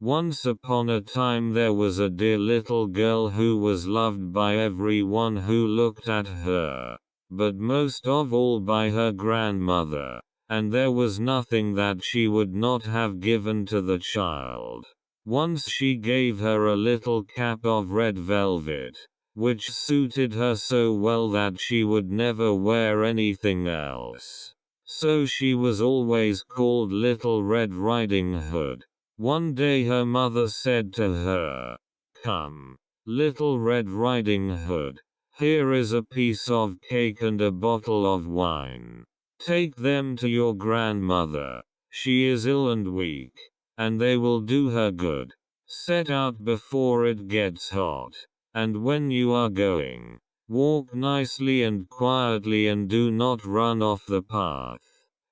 Once upon a time there was a dear little girl who was loved by everyone who looked at her, but most of all by her grandmother, and there was nothing that she would not have given to the child. Once she gave her a little cap of red velvet, which suited her so well that she would never wear anything else. So she was always called Little Red Riding Hood. One day her mother said to her, "Come, Little Red Riding Hood, here is a piece of cake and a bottle of wine. Take them to your grandmother. She is ill and weak, and they will do her good. Set out before it gets hot, and when you are going, walk nicely and quietly and do not run off the path,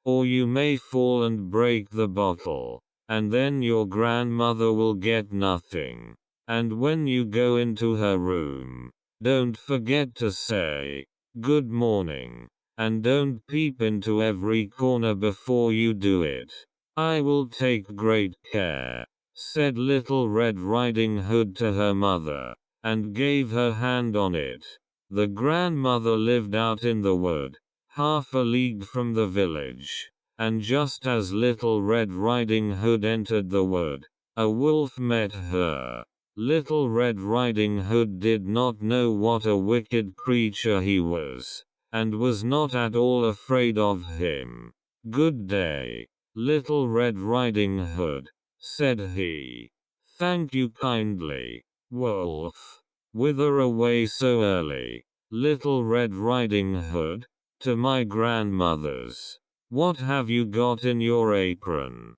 or you may fall and break the bottle. And then your grandmother will get nothing. And when you go into her room, don't forget to say, 'Good morning,' and don't peep into every corner before you do it. I will take great care," said Little Red Riding Hood to her mother, and gave her hand on it. The grandmother lived out in the wood, half a league from the village. And just as Little Red Riding Hood entered the wood, a wolf met her. Little Red Riding Hood did not know what a wicked creature he was, and was not at all afraid of him. "Good day, Little Red Riding Hood," said he. "Thank you kindly, Wolf. Whither away so early, Little Red Riding Hood?" "To my grandmother's." "What have you got in your apron?"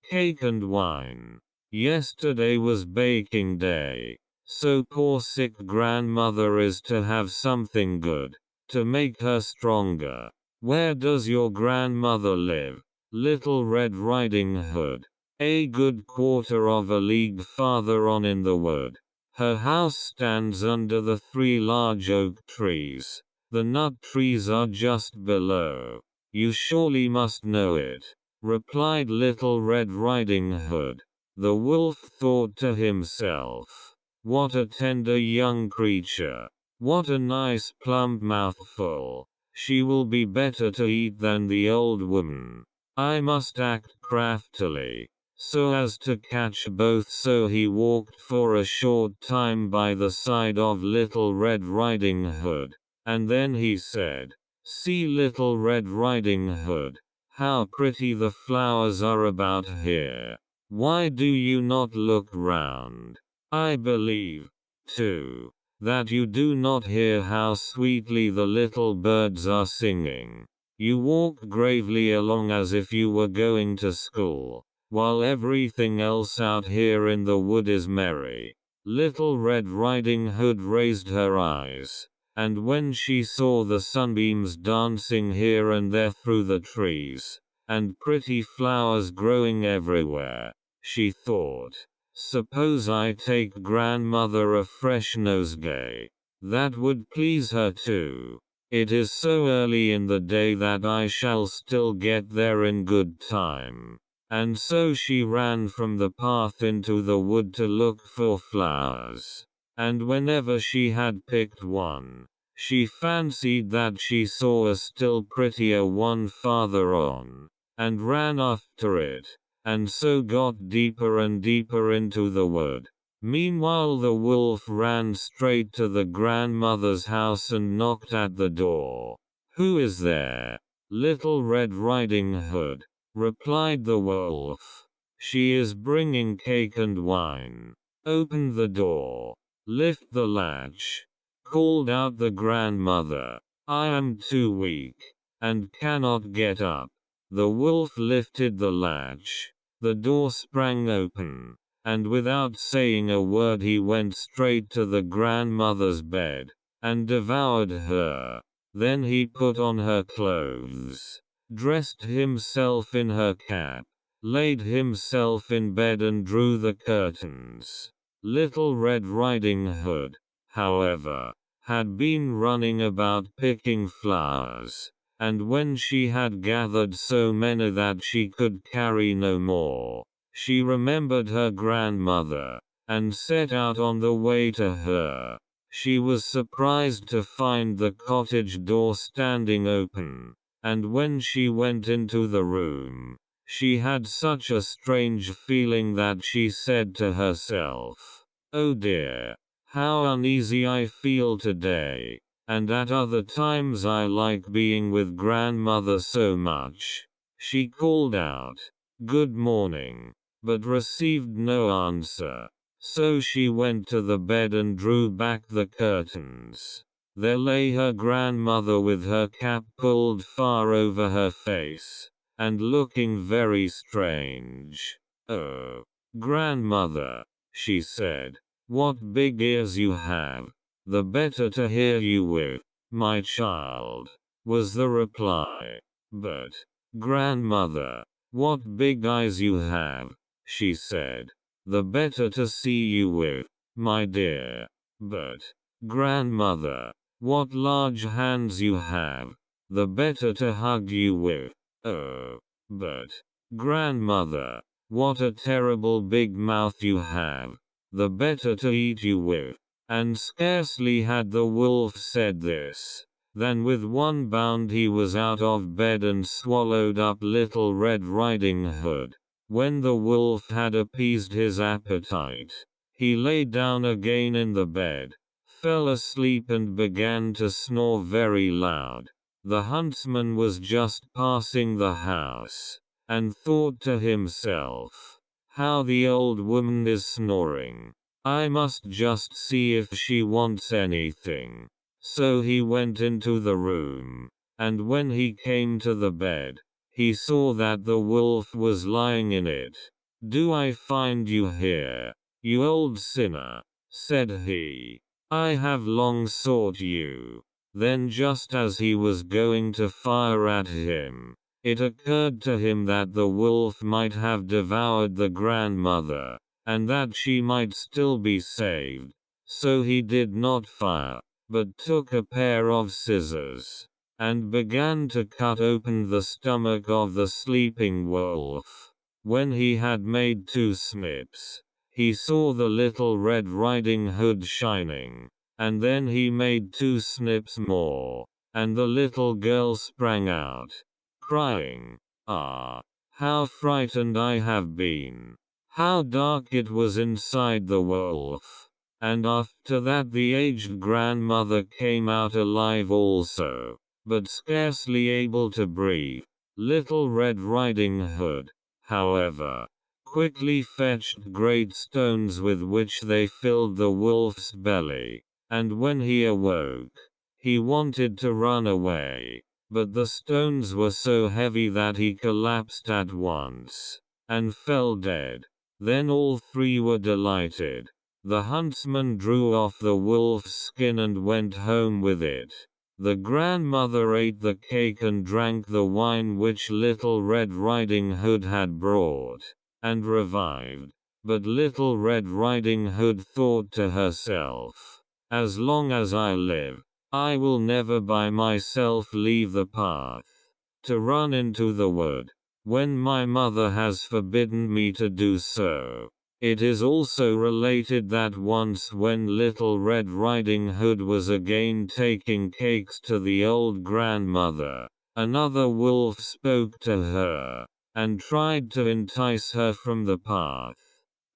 "Cake and wine. Yesterday was baking day, so poor sick grandmother is to have something good, to make her stronger." "Where does your grandmother live, Little Red Riding Hood?" "A good quarter of a league farther on in the wood. Her house stands under the 3 large oak trees. The nut trees are just below. You surely must know it," replied Little Red Riding Hood. The wolf thought to himself, "What a tender young creature! What a nice plump mouthful! She will be better to eat than the old woman. I must act craftily, so as to catch both." So he walked for a short time by the side of Little Red Riding Hood, and then he said, "See, Little Red Riding Hood, how pretty the flowers are about here. Why do you not look round? I believe, too, that you do not hear how sweetly the little birds are singing. You walk gravely along as if you were going to school, while everything else out here in the wood is merry." Little Red Riding Hood raised her eyes, and when she saw the sunbeams dancing here and there through the trees, and pretty flowers growing everywhere, she thought, "Suppose I take grandmother a fresh nosegay? That would please her too. It is so early in the day that I shall still get there in good time." And so she ran from the path into the wood to look for flowers. And whenever she had picked one, she fancied that she saw a still prettier one farther on, and ran after it, and so got deeper and deeper into the wood. Meanwhile the wolf ran straight to the grandmother's house and knocked at the door. "Who is there, Little Red Riding Hood?" replied the wolf. "She is bringing cake and wine." "Open the door. Lift the latch," called out the grandmother. "I am too weak, and cannot get up." The wolf lifted the latch. The door sprang open, and without saying a word he went straight to the grandmother's bed, and devoured her. Then he put on her clothes, dressed himself in her cap, laid himself in bed and drew the curtains. Little Red Riding Hood, however, had been running about picking flowers, and when she had gathered so many that she could carry no more, She remembered her grandmother, and set out on the way to her. She was surprised to find the cottage door standing open, and when she went into the room, she had such a strange feeling that she said to herself, "Oh dear, how uneasy I feel today, and at other times I like being with grandmother so much." She called out, "Good morning," but received no answer. So she went to the bed and drew back the curtains. There lay her grandmother with her cap pulled far over her face, and looking very strange. "Oh, grandmother," she said, "what big ears you have. The better to hear you with, my child," was the reply. "But, grandmother, what big eyes you have," she said. "The better to see you with, my dear." "But, grandmother, what large hands you have. The better to hug you with." "Oh, but, grandmother, what a terrible big mouth you have. The better to eat you with." And scarcely had the wolf said this, than with one bound he was out of bed and swallowed up Little Red Riding Hood. When the wolf had appeased his appetite, he lay down again in the bed, fell asleep and began to snore very loud. The huntsman was just passing the house, and thought to himself, "How the old woman is snoring. I must just see if she wants anything." So he went into the room, and when he came to the bed, he saw that the wolf was lying in it. "Do I find you here, you old sinner?" said he. "I have long sought you." Then just as he was going to fire at him, it occurred to him that the wolf might have devoured the grandmother, and that she might still be saved. So he did not fire, but took a pair of scissors, and began to cut open the stomach of the sleeping wolf. When he had made 2 snips, he saw the Little Red Riding Hood shining, and then he made 2 snips more, and the little girl sprang out, crying, "Ah, how frightened I have been! How dark it was inside the wolf!" And after that the aged grandmother came out alive also, but scarcely able to breathe. Little Red Riding Hood, however, quickly fetched great stones with which they filled the wolf's belly, and when he awoke, he wanted to run away, but the stones were so heavy that he collapsed at once, and fell dead. Then all 3 were delighted. The huntsman drew off the wolf's skin and went home with it. The grandmother ate the cake and drank the wine which Little Red Riding Hood had brought, and revived. But Little Red Riding Hood thought to herself, "As long as I live, I will never by myself leave the path to run into the wood, when my mother has forbidden me to do so." It is also related that once when Little Red Riding Hood was again taking cakes to the old grandmother, another wolf spoke to her, and tried to entice her from the path.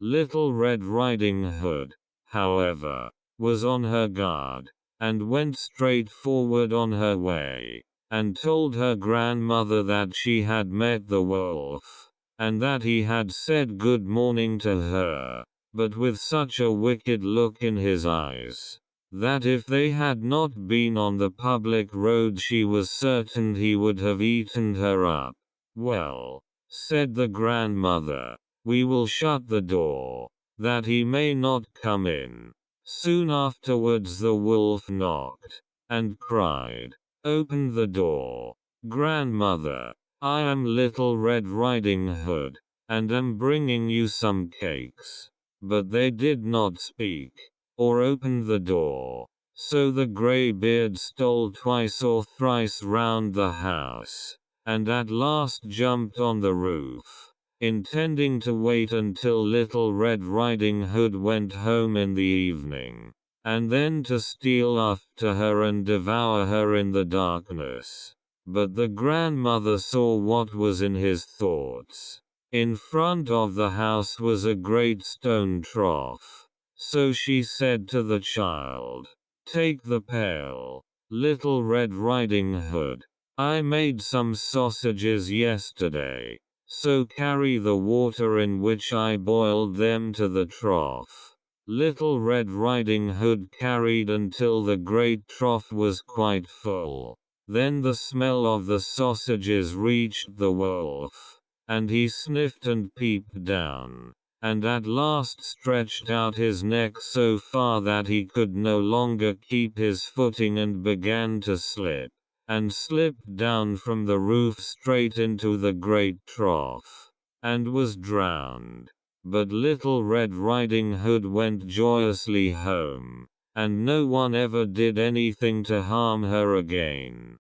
Little Red Riding Hood, however, was on her guard, and went straight forward on her way, and told her grandmother that she had met the wolf, and that he had said good morning to her, but with such a wicked look in his eyes, that if they had not been on the public road she was certain he would have eaten her up. "Well," said the grandmother, "we will shut the door, that he may not come in." Soon afterwards the wolf knocked, and cried, "Open the door, grandmother. I am Little Red Riding Hood, and am bringing you some cakes." But they did not speak, or open the door, so the grey-beard stole twice or thrice round the house, and at last jumped on the roof, intending to wait until Little Red Riding Hood went home in the evening, and then to steal after her and devour her in the darkness. But the grandmother saw what was in his thoughts. In front of the house was a great stone trough. So she said to the child, "Take the pail, Little Red Riding Hood. I made some sausages yesterday, so carry the water in which I boiled them to the trough." Little Red Riding Hood carried until the great trough was quite full. Then the smell of the sausages reached the wolf, and he sniffed and peeped down, and at last stretched out his neck so far that he could no longer keep his footing and began to slip, and slipped down from the roof straight into the great trough, and was drowned. But Little Red Riding Hood went joyously home, and no one ever did anything to harm her again.